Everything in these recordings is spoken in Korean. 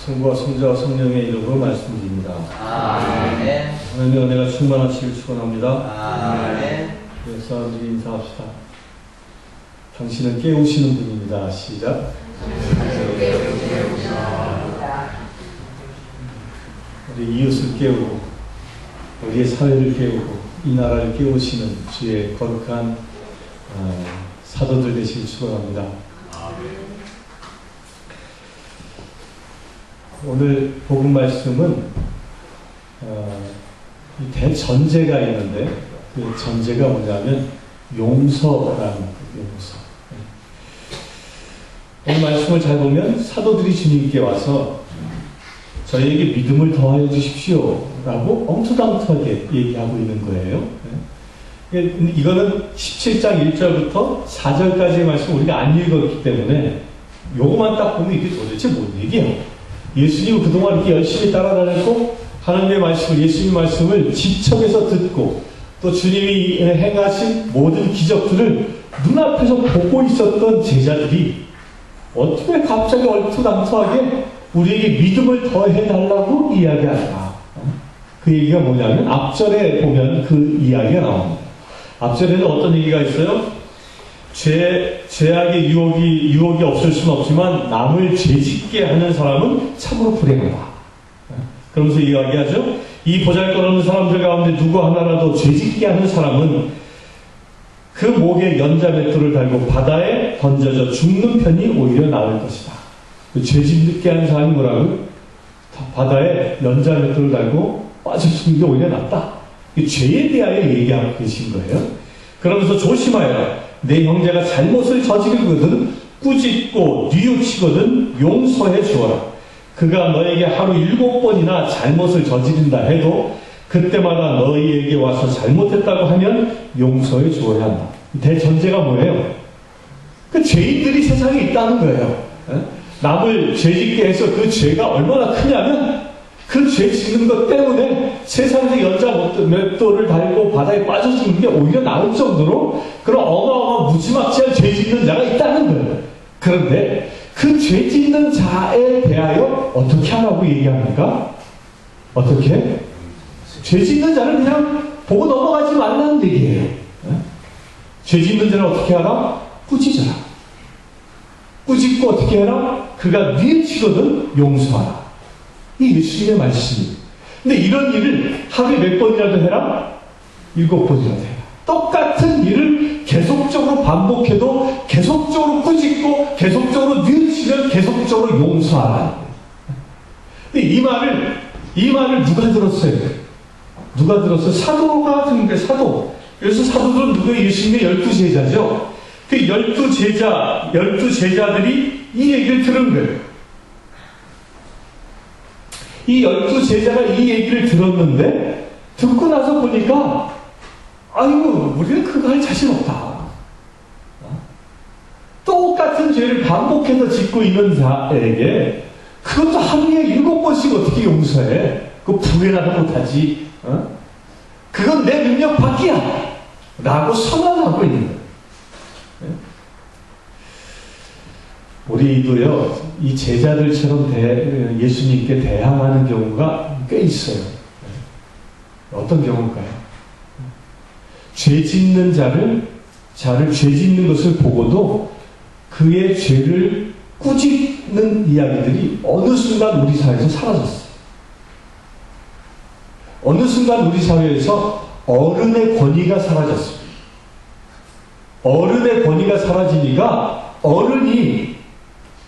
성부와 성자와 성령의 이름으로 말씀드립니다. 아멘. 하나님의 은혜가 충만하시길 축원합니다. 아멘. 사람들이 인사합시다. 당신은 깨우시는 분입니다. 시작. 우리 이웃을 깨우고 우리의 사회를 깨우고 이 나라를 깨우시는 주의 거룩한 사도들 되시길 축원합니다. 오늘 복음 말씀은 대전제가 있는데 그 전제가 뭐냐면 용서라는 용서. 오늘 말씀을 잘 보면 사도들이 주님께 와서 저희에게 믿음을 더하여 주십시오 라고 엉투당투하게 얘기하고 있는 거예요. 이거는 17장 1절부터 4절까지의 말씀 우리가 안 읽었기 때문에 요거만 딱 보면 이게 도대체 뭔 얘기예요? 예수님은 그동안 이렇게 열심히 따라다녔고 하나님의 말씀을, 예수님 말씀을 지척에서 듣고 또 주님이 행하신 모든 기적들을 눈앞에서 보고 있었던 제자들이 어떻게 갑자기 얼토당토하게 우리에게 믿음을 더해달라고 이야기할까? 그 얘기가 뭐냐면 앞절에 보면 그 이야기가 나옵니다. 앞절에는 어떤 얘기가 있어요? 죄악의 유혹이 없을 수는 없지만 남을 죄짓게 하는 사람은 참으로 불행하다. 그러면서 이야기하죠. 이 보잘것없는 사람들 가운데 누구 하나라도 죄짓게 하는 사람은 그 목에 연자맷돌을 달고 바다에 던져져 죽는 편이 오히려 나을 것이다. 그 죄짓게 하는 사람이 뭐라고요? 바다에 연자맷돌을 달고 빠져 죽는 게 오히려 낫다. 죄에 대하여 얘기하고 계신 거예요. 그러면서 조심하여라. 내 형제가 잘못을 저지르거든 꾸짖고 뉘우치거든 용서해 주어라. 그가 너에게 하루 7번이나 잘못을 저지른다 해도 그때마다 너희에게 와서 잘못했다고 하면 용서해 주어야 한다. 대전제가 뭐예요? 그 죄인들이 세상에 있다는 거예요. 남을 죄짓게 해서 그 죄가 얼마나 크냐면 그 죄 짓는 것 때문에 세상에서 연자맷돌을 달고 바다에 빠져 죽는 게 오히려 나을 정도로 그런 어마어마한 무지막지한 죄 짓는 자가 있다는 거예요. 그런데 그 죄 짓는 자에 대하여 어떻게 하라고 얘기합니까? 어떻게? 죄 짓는 자는 그냥 보고 넘어가지 말라는 얘기예요. 죄 짓는 자는 어떻게 하라? 꾸짖어라. 꾸짖고 어떻게 해라? 그가 뉘우치거든 용서하라. 이 예수님의 말씀이에요. 근데 이런 일을 하루에 몇 번이라도 해라? 7번이라도 해라. 똑같은 일을 계속적으로 반복해도 계속적으로 꾸짖고 계속적으로 뉘우치면 계속적으로 용서하라. 근데 이 말을 누가 들었어요? 누가 들었어요? 사도가 듣는 거예요. 사도. 그래서 사도들은 누구예요? 예수님의 12제자죠. 그 12제자들이 이 얘기를 들은 거예요. 이 12제자가 이 얘기를 들었는데 듣고 나서 보니까 아이고 우리는 그거 할 자신 없다. 똑같은 죄를 반복해서 짓고 있는 자에게 그것도 하루에 7번씩 어떻게 용서해? 그거 부회라도 못하지. 그건 내 능력 밖이야 라고 선언하고 있는 거예요. 우리도요, 이 제자들처럼 예수님께 대항하는 경우가 꽤 있어요. 어떤 경우일까요? 죄 짓는 자를 죄 짓는 것을 보고도 그의 죄를 꾸짖는 이야기들이 어느 순간 우리 사회에서 사라졌어요. 어느 순간 우리 사회에서 어른의 권위가 사라졌습니다. 어른의 권위가 사라지니까 어른이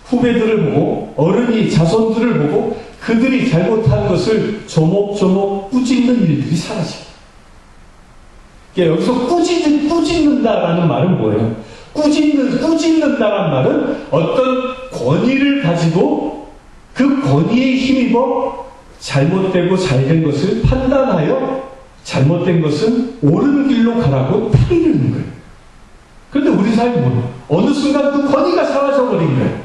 후배들을 보고 어른이 자손들을 보고 그들이 잘못한 것을 조목조목 꾸짖는 일들이 사라집니다. 그러니까 여기서 꾸짖는다라는 말은 뭐예요? 꾸짖는다라는 말은 어떤 권위를 가지고 그 권위에 힘입어 잘못되고 잘된 것을 판단하여 잘못된 것은 옳은 길로 가라고 타이르는 거예요. 그런데 우리 사회는 뭐예요? 어느 순간 그 권위가 사라져버린 거예요.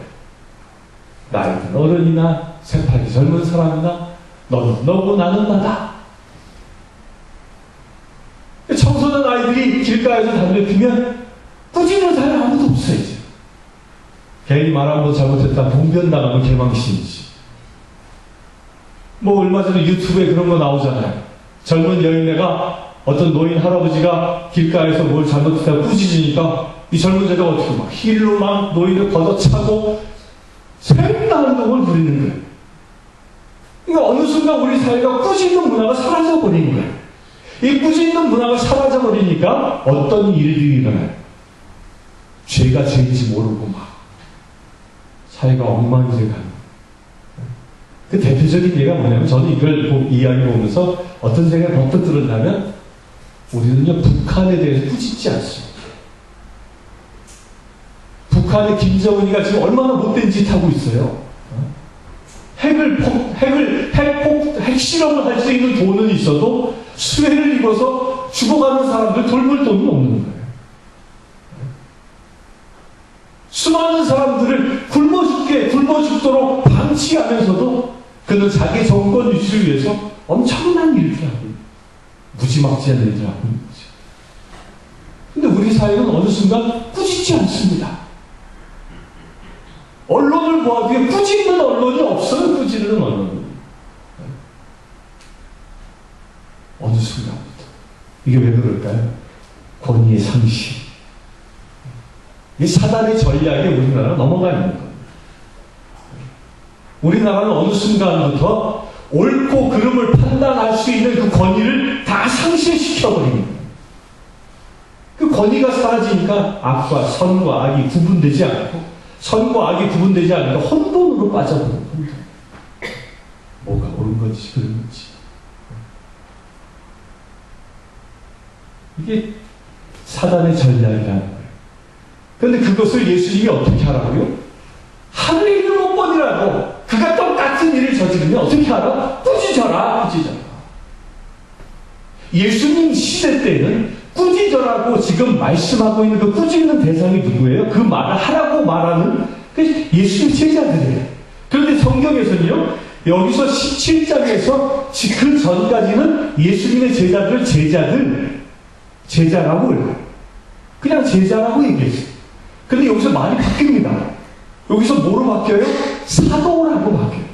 나이든 어른이나 새파랗게 젊은 사람이나 너는 너고 나는 나다. 청소년 아이들이 길가에서 담배 피면 꾸짖는 사람이 아무도 없어요. 이제. 괜히 말 한번 잘못했다 봉변당하면 개망신이지. 뭐 얼마 전에 유튜브에 그런 거 나오잖아요. 젊은 여인네가 어떤 노인 할아버지가 길가에서 뭘 잘못했다고 꾸짖으니까 이 젊은 여자가 어떻게 막 힐로 막 노인을 걷어차고 생나운동을 부리는 거예요. 그러니까 어느 순간 우리 사회가 꾸짖는 문화가 사라져버린 거예요. 이 꾸짖는 문화가 사라져버리니까 어떤 일들이 일어나요. 죄가 죄인지 모르고 막 사회가 엉망이돼 가는. 그 대표적인 예가 뭐냐면 저는 이걸 이야기 보면서 어떤 생각이 번뜩 들었냐면 우리는요 북한에 대해서 꾸짖지 않습니다. 북한의 김정은이가 지금 얼마나 못된 짓 하고 있어요. 핵실험을 할 수 있는 돈은 있어도 수혜를 입어서 죽어가는 사람들 돌볼 돈이 없는 거예요. 수많은 사람들을 굶어 죽도록 방치하면서도 그는 자기 정권 유지를 위해서 엄청난 일들을 하고 있는, 무지막지한 일들을 하고 있는 거죠. 근데 우리 사회는 어느 순간 꾸짖지 않습니다. 언론을 보아도 꾸짖는 언론이 없어요. 꾸짖는 언론은. 어느 순간부터. 이게 왜 그럴까요? 권위의 상실. 이 사단의 전략에 우리나라가 넘어가 있는 겁니다. 우리나라는 어느 순간부터 옳고 그름을 판단할 수 있는 그 권위를 다 상실시켜버리는 거예요. 그 권위가 사라지니까 악과 선과 악이 구분되지 않고 선과 악이 구분되지 않으니까 혼돈으로 빠져버려요. 혼돈. 뭐가 옳은 건지 그런 건지. 이게 사단의 전략이라는 거예요. 그런데 그것을 예수님이 어떻게 하라고요? 하루에 7번이라도 그가 똑같은 일을 저지르면 어떻게 하라? 꾸짖어라, 꾸짖어라. 예수님 시대 때는 꾸짖어라고 지금 말씀하고 있는 그 꾸짖는 대상이 누구예요? 그 말을 하라고 말하는 예수님 제자들이에요. 그런데 성경에서는요, 여기서 17장에서 그 전까지는 예수님의 제자라고 해요. 그냥 제자라고 얘기했어요. 근데 여기서 말이 바뀝니다. 여기서 뭐로 바뀌어요? 사도라고 바뀌어요.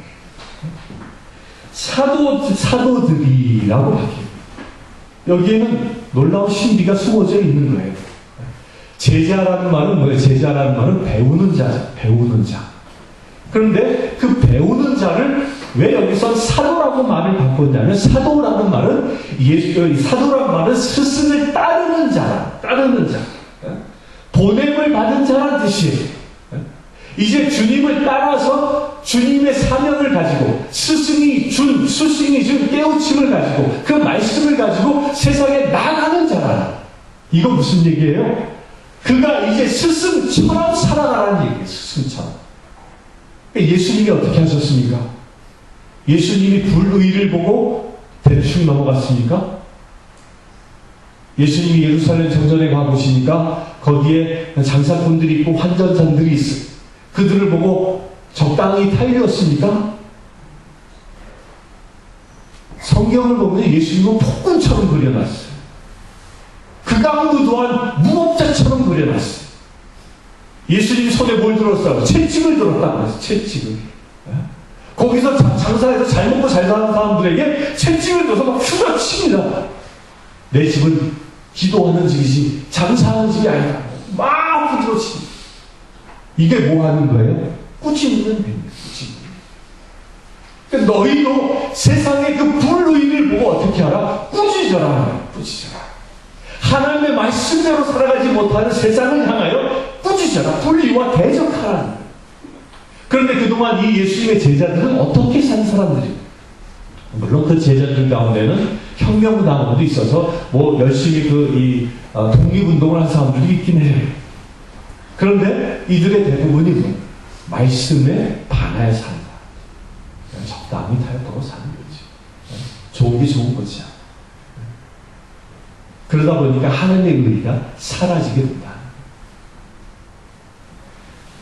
사도들이라고 바뀌어요. 여기에는 놀라운 신비가 숨어져 있는 거예요. 제자라는 말은 뭐예요? 제자라는 말은 배우는 자죠. 배우는 자. 그런데 그 배우는 자를 왜 여기서 사도라고 말을 바꿨냐면 사도라는 말은 사도라는 말은 스승을 따르는 자. 보냄을 받은 자란 뜻이에요. 이제 주님을 따라서 주님의 사명을 가지고 스승이 준 깨우침을 가지고 그 말씀을 가지고 세상에 나가는 자라. 이거 무슨 얘기예요? 그가 이제 스승처럼 살아가라는 얘기예요. 스승처럼. 예수님이 어떻게 하셨습니까? 예수님이 불의를 보고 대충 넘어갔습니까? 예수님이 예루살렘 정전에 가보시니까 거기에 장사꾼들이 있고 환전산들이 있어요. 그들을 보고 적당히 타이르었습니까? 성경을 보면 예수님은 폭군처럼 그려놨어요. 그 가운데 또한 무법자처럼 그려놨어요. 예수님 손에 뭘 들었어요? 채찍을 들었다고 했어요. 채찍을. 거기서 장사해서 잘 먹고 잘 사는 사람들에게 채찍을 들어서 막 휘저칩니다. 내 집은 기도하는 집이지 장사하는 집이 아니다. 막 휘저칩니다. 이게 뭐 하는 거예요? 꾸짖는 행위. 그러니까 너희도 세상의 그 불의를 보고 어떻게 하라? 꾸짖어라. 꾸짖어라. 하나님의 말씀대로 살아가지 못하는 세상을 향하여 꾸짖어라. 불의와 대적하라. 그런데 그동안 이 예수님의 제자들은 어떻게 산 사람들이에요? 물론 그 제자들 가운데는 혁명당원도 있어서 뭐 열심히 독립운동을 한 사람들이 있긴 해요. 그런데 이들의 대부분이 말씀에 반하여 산다. 적당히 타협하고 사는 거지. 좋은 게 좋은 거지. 그러다 보니까 하나님의 의의가 사라지게 된다.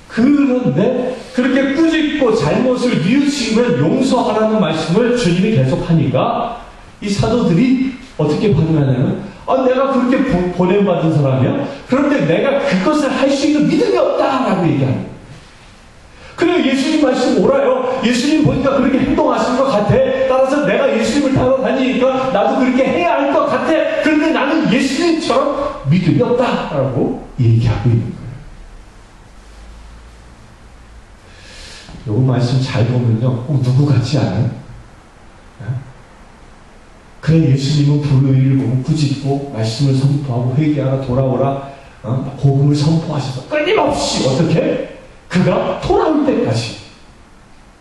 그런데 그렇게 꾸짖고 잘못을 뉘우치면 용서하라는 말씀을 주님이 계속하니까 이 사도들이 어떻게 반응하냐면 내가 그렇게 보냄받은 사람이야? 그런데 내가 그것을 할 수 있는 믿음이 없다라고 얘기하는 거예요. 그래 예수님 말씀 옳아요. 예수님 보니까 그렇게 행동하시는 것 같아. 나는 예수님처럼 믿음이 없다라고 얘기하고 있는 거예요. 요 말씀 잘 보면요, 꼭 누구 같지 않아요? 그래, 예수님은 불의를 보고 꾸짖고 말씀을 선포하고 회개하라 돌아오라 복음을 선포하셔서 끊임없이 어떻게? 그가 돌아올 때까지,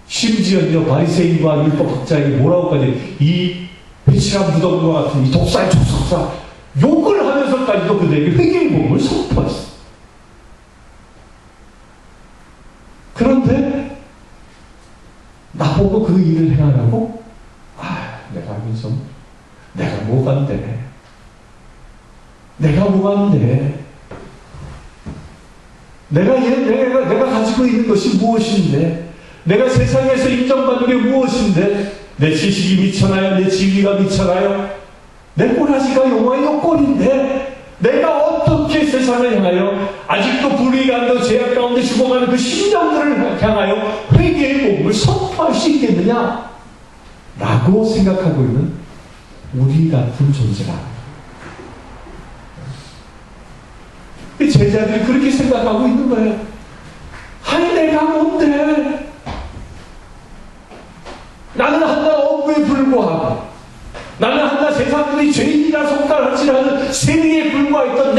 심지어요 바리새인과 율법학자에게 뭐라고까지, 이 배칠한 무덤과 같은 이 독사의 족속사 욕을 하면서까지도 그들에게 회개의 복음을 선포했어. 그런데 나보고 그 일을 행하라고? 내가 하면서 내가 뭐간데? 내가 뭐간데? 내가 가지고 있는 것이 무엇인데? 내가 세상에서 인정받는 게 무엇인데? 내 지식이 미쳐나요? 내 지위가 미쳐나요? 내 꼬라지가 용화의 꼴인데? 내가 어떻게 세상을 향하여 아직도 불의 가운데 죄악 가운데 죽어가는 그 심령들을 향하여 회개의 복음을 선포할 수 있겠느냐? 라고 생각하고 있는 우리 같은 존재라. 제자들이 그렇게 생각하고 있는 거예요. 아니, 내가 뭔데? 나는 한낱 어부에 불과하고, 나는 한낱 세상들이 죄인이라 손가락질하는 세리에 불과했던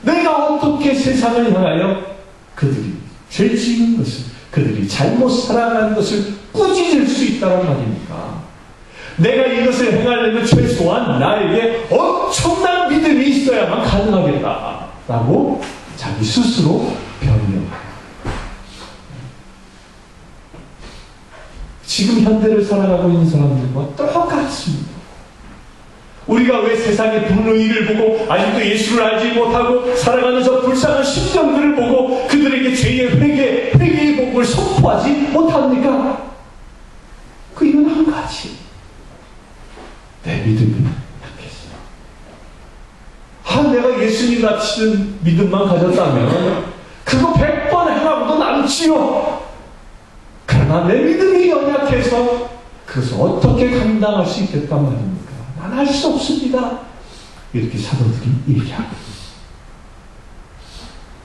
내가 어떻게 세상을 향하여 그들이 죄 지은 것을, 그들이 잘못 살아가는 것을 꾸짖을 수 있다는 말입니까? 내가 이것을 행하려면 최소한 나에게 엄청난 믿음이 있어야만 가능하겠다라고 자기 스스로 변명합니다. 지금 현대를 살아가고 있는 사람들과 똑같습니다. 우리가 왜 세상의 불의를 보고 아직도 예수를 알지 못하고 살아가는 저 불쌍한 심정들을 보고 그들에게 죄의 회개의 복음을 선포하지 못합니까? 그 이유는 한 가지. 내 믿음이 약했어. 내가 예수님 같은 믿음만 가졌다면 그거 100번 행하고도 남지요. 그러나 내 믿음이 연약해서 그것을 어떻게 감당할 수 있겠단 말입니까? 난 할 수 없습니다. 이렇게 사도들이 얘기합니다.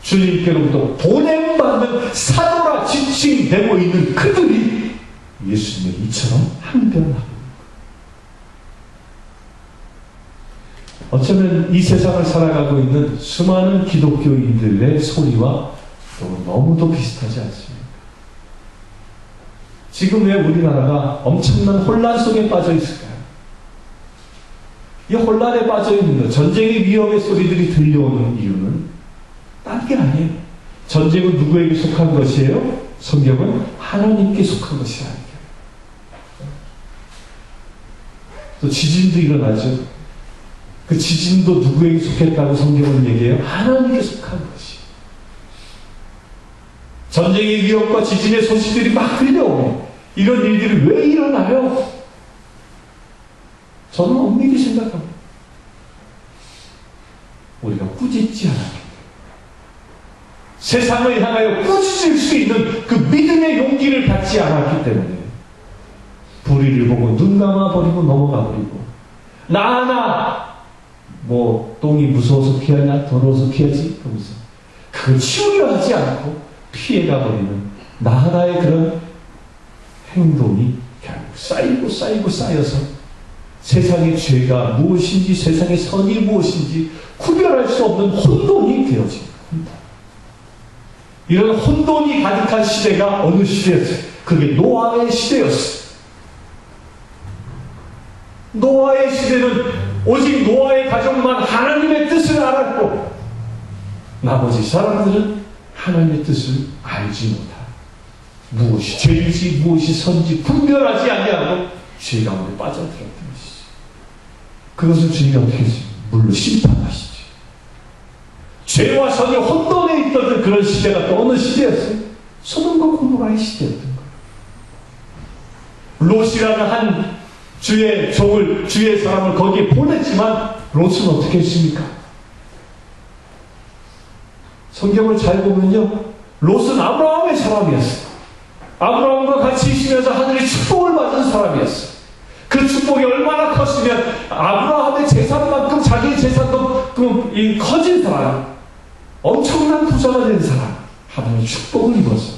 주님께로부터 보냄받는 사도라 지칭되고 있는 그들이 예수님의 이처럼 항변하고, 어쩌면 이 세상을 살아가고 있는 수많은 기독교인들의 소리와 또 너무도 비슷하지 않습니까? 지금 왜 우리나라가 엄청난 혼란 속에 빠져 있을까요? 이 혼란에 빠져 있는 것, 전쟁의 위험의 소리들이 들려오는 이유는 딴 게 아니에요. 전쟁은 누구에게 속한 것이에요? 성경은 하나님께 속한 것이 아니에요. 또 지진도 일어나죠. 그 지진도 누구에게 속했다고 성경은 얘기해요? 하나님께 속한 것이. 전쟁의 위협과 지진의 소식들이 막 들려오면 이런 일들이 왜 일어나요? 저는 엄밀히 생각합니다. 우리가 꾸짖지 않았기, 세상을 향하여 꾸짖을 수 있는 그 믿음의 용기를 갖지 않았기 때문에 불의를 보고 눈 감아버리고 넘어가 버리고, 똥이 무서워서 피하냐, 더러워서 피하지? 그러면서 그걸 치우려 하지 않고 피해가 버리는 하나의 그런 행동이 결국 쌓여서 세상의 죄가 무엇인지, 세상의 선이 무엇인지 구별할 수 없는 혼돈이 되어집니다. 이런 혼돈이 가득한 시대가 어느 시대였어요? 그게 노아의 시대였어요. 노아의 시대는 오직 노아의 가족만 하나님의 뜻을 알았고, 나머지 사람들은 하나님의 뜻을 알지 못하고, 무엇이 죄인지 무엇이 선지 분별하지 아니하고 죄 가운데 빠져들었던 것이죠. 그것을 주님이 어떻게 했어요? 물로 심판하시죠. 죄와 선이 혼돈에 있던 그런 시대가 또 어느 시대였어요? 소돔과 고모라의 시대였던 거예요. 롯이라는 한 주의 사람을 거기에 보냈지만 롯은 어떻게 했습니까? 성경을 잘 보면요, 롯은 아브라함의 사람이었어요. 아브라함과 같이 있으면서 하늘의 축복을 받은 사람이었어요. 그 축복이 얼마나 컸으면 아브라함의 재산만큼 자기 재산도 커진 사람, 엄청난 부자가 된 사람, 하나님의 축복을 입었어.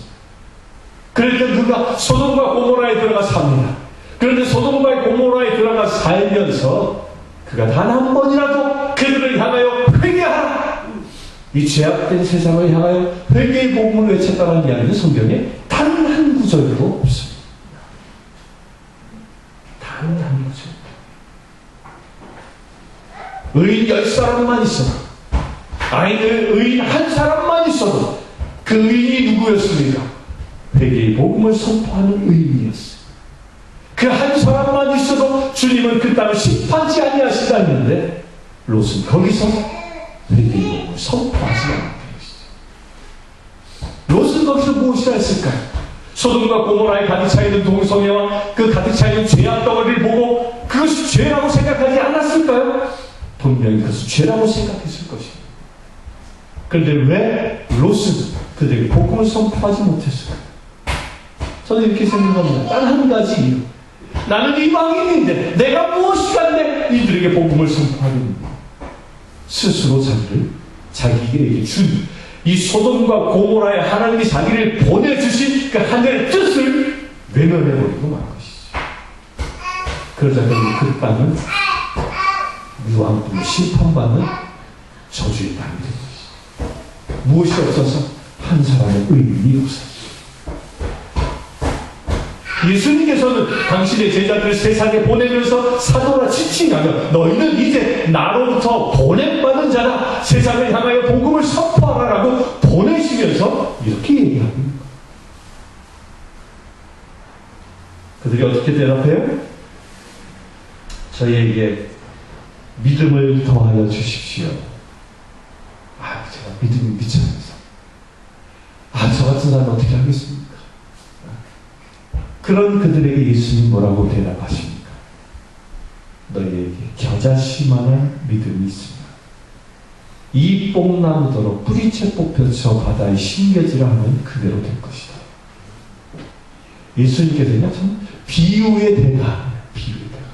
그런데 그가 소돔과 고모라에 들어가 삽니다. 그런데 소돔과 고모라에 들어가 살면서 그가 단 한 번이라도 그들을 향하여 회개하라, 이 죄악된 세상을 향하여 회개의 복음을 외쳤다는 이야기는 성경에 단 한 구절도 없습니다. 단 한 구절. 의인 10사람만 있어도, 의인 한 사람만 있어도 그 의인이 누구였습니까? 회개의 복음을 선포하는 의인이었어요. 그 한 사람만 있어도 주님은 그 땅을 심판치 아니하시다 했는데 롯은 거기서 회개의 복음을 선포하지 않았던 것이죠. 롯은 거기서 무엇이라 했을까요? 소돔과 고모라에 가득 차있는 동성애와 그 가득 차있는 죄악 덩어리를 보고 그것이 죄라고 생각하지 않았을까요? 분명히 그것은 죄라고 생각했을 것입니다. 그런데 왜 롯은 그들에게 복음을 선포하지 못했을까요? 저는 이렇게 생각합니다. 단 한 가지 이유. 나는 이방인인데 내가 무엇이간데 이들에게 복음을 선포하겠는가. 스스로 자기에게 준 이 소돔과 고모라에 하나님이 자기를 보내주신 그 하늘의 뜻을 외면해버리고 만 것이죠. 그러자 그 땅은 유황불로 심판받는 저주의 땅이 된 것이죠. 무엇이 없어서? 한 사람의 의인이 없었죠. 예수님께서는 당신의 제자들을 세상에 보내면서 사도라 지칭하며 너희는 이제 나로부터 보냄받은 자라, 세상을 향하여 복음을 선포하라라고 보내시면서 이렇게 얘기합니다. 그들이 어떻게 대답해요? 저희에게 믿음을 더하여 주십시오. 제가 믿음이 미쳐서 저 같은 사람 어떻게 하겠습니까? 그런 그들에게 예수님 뭐라고 대답하십니까? 너희에게 겨자씨만한 믿음이 있으면 이 뽕나무더러 뿌리채 뽑혀서 바다에 심겨지라 하면 그대로 될 것이다. 예수님께서 그냥 참 비유의 대가, 비유의 대가.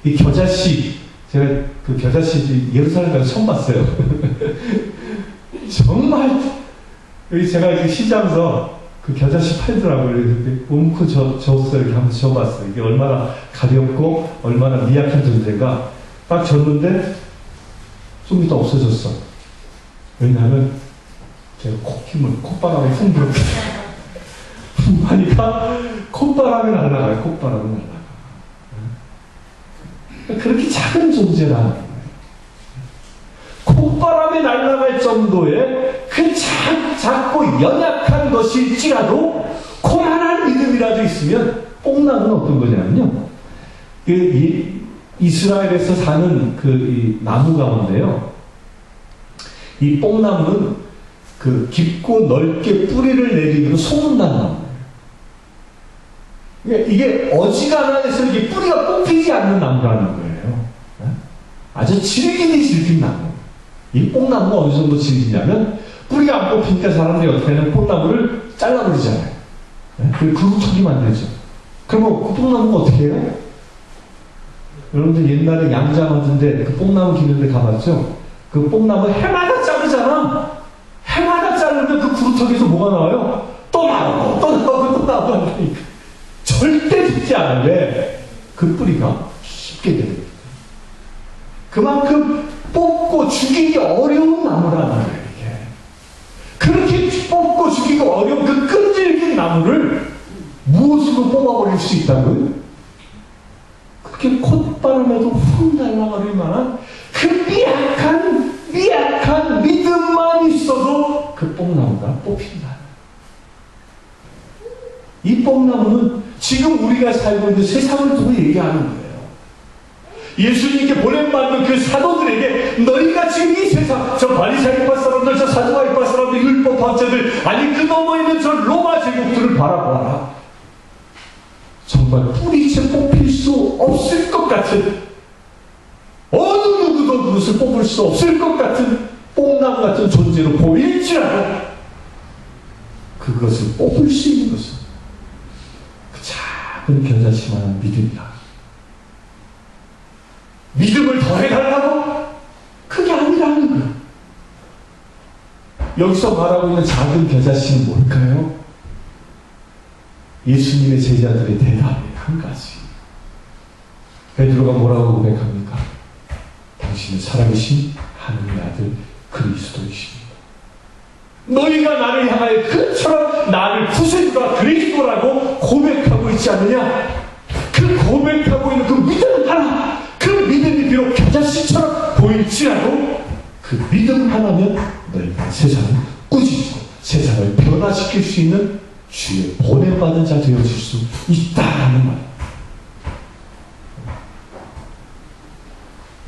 이 겨자씨, 제가 그 겨자씨 예루살렘 가서 처음 봤어요. 정말 여기 제가 그 시장에서 그 겨자씨 팔더라고요. 근데 움크 줬어요. 이렇게 한번 줘봤어요. 이게 얼마나 가볍고 얼마나 미약한 존재가. 딱 줬는데 좀 이따 없어졌어. 왜냐하면 제가 콧바람에 훅 불었거든요. 하니까 콧바람이 날아가요. 콧바람이 날아가. 그렇게 작은 존재라는 거예요. 콧바람이 날아갈 정도의 그 작고 연약한 것일지라도 고만한 믿음이라도 있으면, 뽕나무는 어떤 거냐면요, 이스라엘에서 사는 이 나무 가운데요, 이 뽕나무는 그 깊고 넓게 뿌리를 내리기로 소문난 나무예요. 이게 어지간해서 이게 뿌리가 뽑히지 않는 나무라는 거예요. 아주 질긴 나무. 이 뽕나무가 어느 정도 질기냐면 뿌리가 안 뽑히니까 사람들이 어떻게 하냐면 뽕나무를 잘라버리잖아요. 그리고 그루터기 만들죠. 그러면 그 뽕나무가 어떻게 해요? 여러분들 옛날에 양장 같은데 그 뽕나무 기는데 가봤죠? 그 뽕나무 해마다 자르잖아. 해마다 자르면 그 그루터기에서 뭐가 나와요? 또 나오고 또 나오고 또 나오고 하니까 절대 죽지 않아요. 왜? 그 뿌리가 쉽게 됩니다. 그만큼 뽑고 죽이기 어려운 나무라는 거예요. 이게. 그렇게 뽑고 죽이기 어려운 그 끈질긴 나무를 무엇으로 뽑아버릴 수 있다고요? 그렇게 콧바람에도 훅 날아가릴 만한 그 미약한 믿음만 있어도 그 뽕나무가 뽑힌다. 이 뽕나무는 지금 우리가 살고 있는 세상을 두고 얘기하는 거예요. 예수님께 보냄받는 그 사도들에게 너희가 지금 이 세상, 저 바리새인파 사람들, 저 사두가이파 사람들, 율법학자들, 아니 그 너머에 있는 저 로마 제국들을 바라보아라. 정말 뿌리채 뽑힐 수 없을 것 같은, 어느 누구도 그것을 뽑을 수 없을 것 같은 뽕나무 같은 존재로 보일지라도 그것을 뽑을 수 있는 것은 그 작은 겨자씨만한 믿음이라. 믿음을 더해달라고? 여기서 말하고 있는 작은 겨자씨는 뭘까요? 예수님의 제자들의 대답이 한 가지. 베드로가 뭐라고 고백합니까? 당신은 살아계신 하느님의 아들 그리스도이십니다. 너희가 나를 향하여 그처럼 나를 구세주가 그리스도라고 고백하고 있지 않느냐? 그 고백하고 있는 그 믿음 하나, 그 믿음이 비록 겨자씨처럼 보일지라도 그 믿음 하나면 너희가 세상을 꾸짖고 세상을 변화시킬 수 있는 주의 보내받은 자 되어질 수 있다는 말.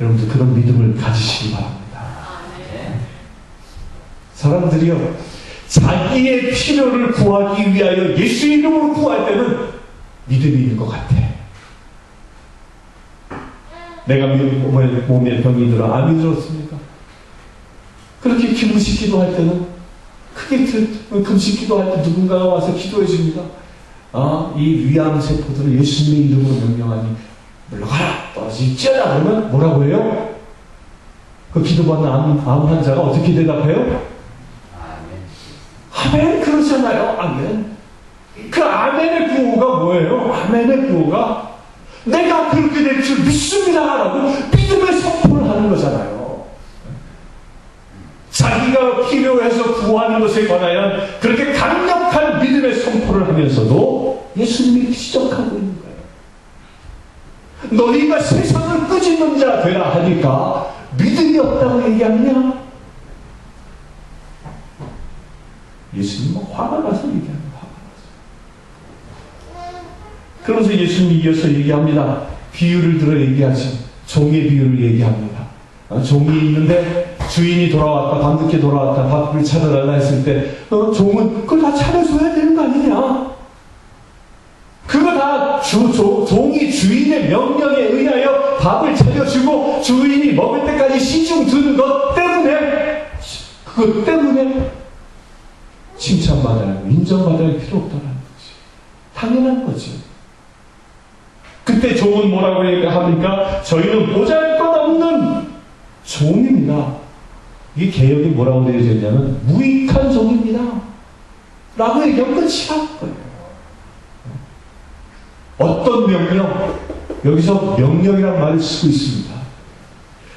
여러분들 그런 믿음을 가지시기 바랍니다. 사람들이요, 자기의 필요를 구하기 위하여 예수 이름으로 구할 때는 믿음이 있는 것 같아. 내가 몸에 병이 들어 암이 들었습니까? 그렇게 금식 기도할 때는 크게 금식 기도할 때 누군가가 와서 기도해 줍니다. 이 위암 세포들을 예수님의 이름으로 명령하니 물러가라, 떨어질지어다. 그러면 뭐라고 해요? 그 기도받는 암 환자가 어떻게 대답해요? 아멘. 그러잖아요. 아멘. 그 아멘의 구호가 뭐예요? 아멘의 구호가 내가 그렇게 될 줄 믿습니다 라고 믿음의 선포를 하는 거잖아요. 자기가 필요해서 구하는 것에 관하여 그렇게 강력한 믿음의 선포를 하면서도 예수님이 지적하고 있는 거예요. 너희가 세상을 꾸짖는 자 되라 하니까 믿음이 없다고 얘기하느냐? 예수님은 화가 나서 얘기합니다. 화가 나서. 그러면서 예수님이 이어서 얘기합니다. 비유를 들어 얘기하죠. 종의 비유를 얘기합니다. 종이 있는데 주인이 돌아왔다, 밤늦게 돌아왔다, 밥을 차려달라 했을 때 종은 그걸 다 차려줘야 되는 거 아니냐? 그거 다 종이 주인의 명령에 의하여 밥을 차려주고 주인이 먹을 때까지 시중 두는 것 때문에, 그것 때문에 칭찬받아야 하고 인정받아야 할 필요 없다는 거지. 당연한 거지. 그때 종은 뭐라고 합니까? 저희는 보잘것없는 종입니다. 이게 개혁이 뭐라고 되어져 있냐면 무익한 종입니다 라고 얘기하면 끝이야. 어떤 명령? 여기서 명령이란 말을 쓰고 있습니다.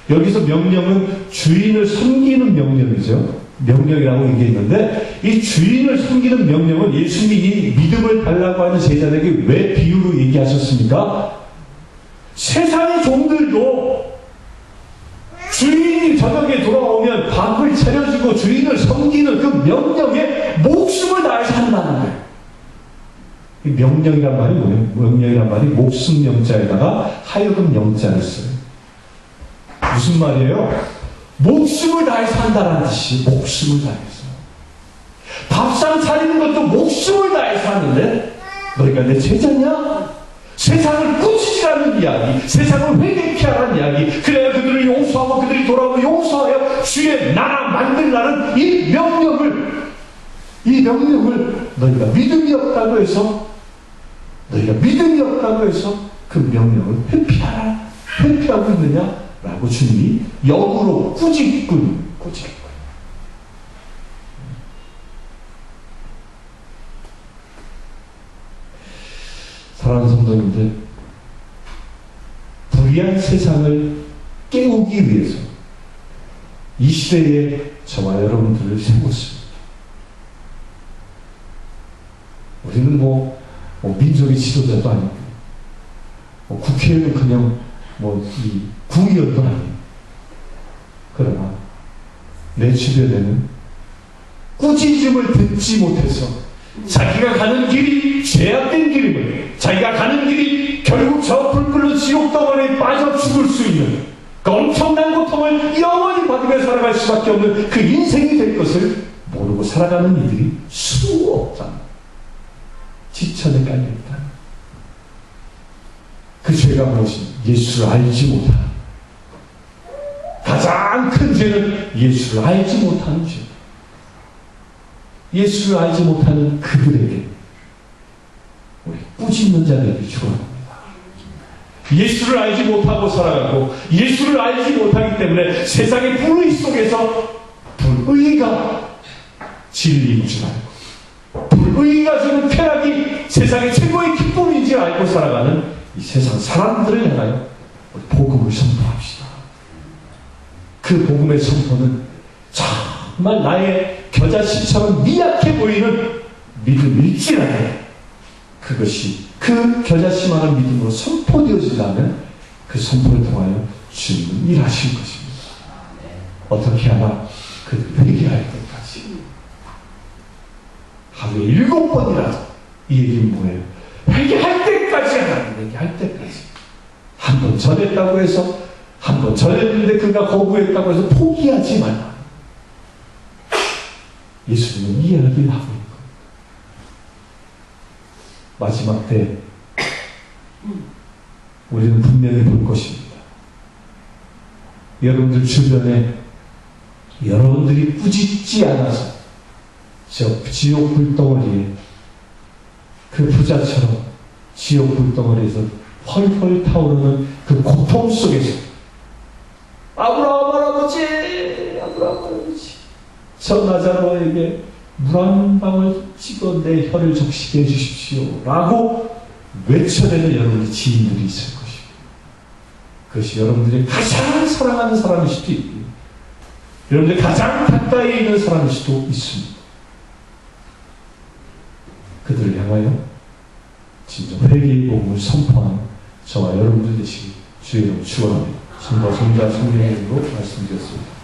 여기서 명령은 주인을 섬기는 명령이죠. 명령이라고 얘기했는데 이 주인을 섬기는 명령은 예수님이 이 믿음을 달라고 하는 제자들에게 왜 비유로 얘기하셨습니까? 세상의 종들도 주인이 저녁에 돌아오면 밥을 차려주고 주인을 섬기는 그 명령에 목숨을 다해서 한다는 거예요. 이 명령이란 말이 뭐예요? 명령이란 말이 목숨 명자에다가 하여금 명자를 써요. 무슨 말이에요? 목숨을 다해서 한다는 뜻이 목숨을 다해서. 밥상 차리는 것도 목숨을 다해서 하는데 너희가 내 제자냐? 세상을 꾸짖으라는 이야기, 세상을 회개케 하라는 이야기, 그래야 그들을 용서하고 그들이 돌아오고 용서하여 주의 나라 만들라는 이 명령을 너희가 믿음이 없다고 해서 그 명령을 회피하고 있느냐? 라고 주님이 역으로 꾸짖군. 사랑하는 성도님들, 불의한 세상을 깨우기 위해서 이 시대에 저와 여러분들을 세웠습니다. 우리는 민족의 지도자도 아니고 국회의원 그냥 이 국의원도 아니에요. 그러나 내 주변에는 꾸짖음을 듣지 못해서 자기가 가는 길이 죄악된 길임을, 자기가 가는 길이 결국 저 불불로 지옥덩어리에 빠져 죽을 수 있는 그 엄청난 고통을 영원히 받으며 살아갈 수밖에 없는 그 인생이 될 것을 모르고 살아가는 이들이 수없다. 지천에 깔려있다. 그 죄가 무엇인가? 예수를 알지 못하는, 가장 큰 죄는 예수를 알지 못하는 죄. 예수를 알지 못하는 그들에게 우리 꾸짖는 자들이 죽어갑니다. 예수를 알지 못하고 살아가고 예수를 알지 못하기 때문에 세상의 불의 속에서 불의가 진리인 줄 알고 불의가 주는 쾌락이 세상의 최고의 기쁨인 줄 알고 살아가는 이 세상 사람들을 향하여 우리 복음을 선포합시다. 그 복음의 선포는 정말 나의 겨자씨처럼 미약해 보이는 믿음일지라도 그것이 그 겨자씨만한 믿음으로 선포되어진다면 그 선포를 통하여 주님은 일하실 것입니다. 어떻게 하나 그 회개할 때까지 하루에 7번이라도 이 얘기는 뭐예요? 회개할 때까지 하라. 회개할 때까지. 한 번 전했다고 해서 한 번 전했는데 그가 거부했다고 해서 포기하지 말라. 예수님은 이 이야기를 하고 있고 마지막 때 우리는 분명히 볼 것입니다. 여러분들 주변에 여러분들이 꾸짖지 않아서 저 지옥 불덩어리에 그 부자처럼 지옥 불덩어리에서 펄펄 타오르는 그 고통 속에서 아브라함 할아버지 저 나자로에게 물 한 방울 찍어 내 혀를 적시게 해주십시오 라고 외쳐대는 여러분의 지인들이 있을 것입니다. 그것이 여러분들이 가장 사랑하는 사람일 수도 있고 여러분들이 가장 가까이 있는 사람일 수도 있습니다. 그들을 향하여 진정 회개의 복음을 선포하는 저와 여러분들 되시기 주의 이름으로 축원합니다. 성과 성자 성령의 이름으로 말씀드렸습니다.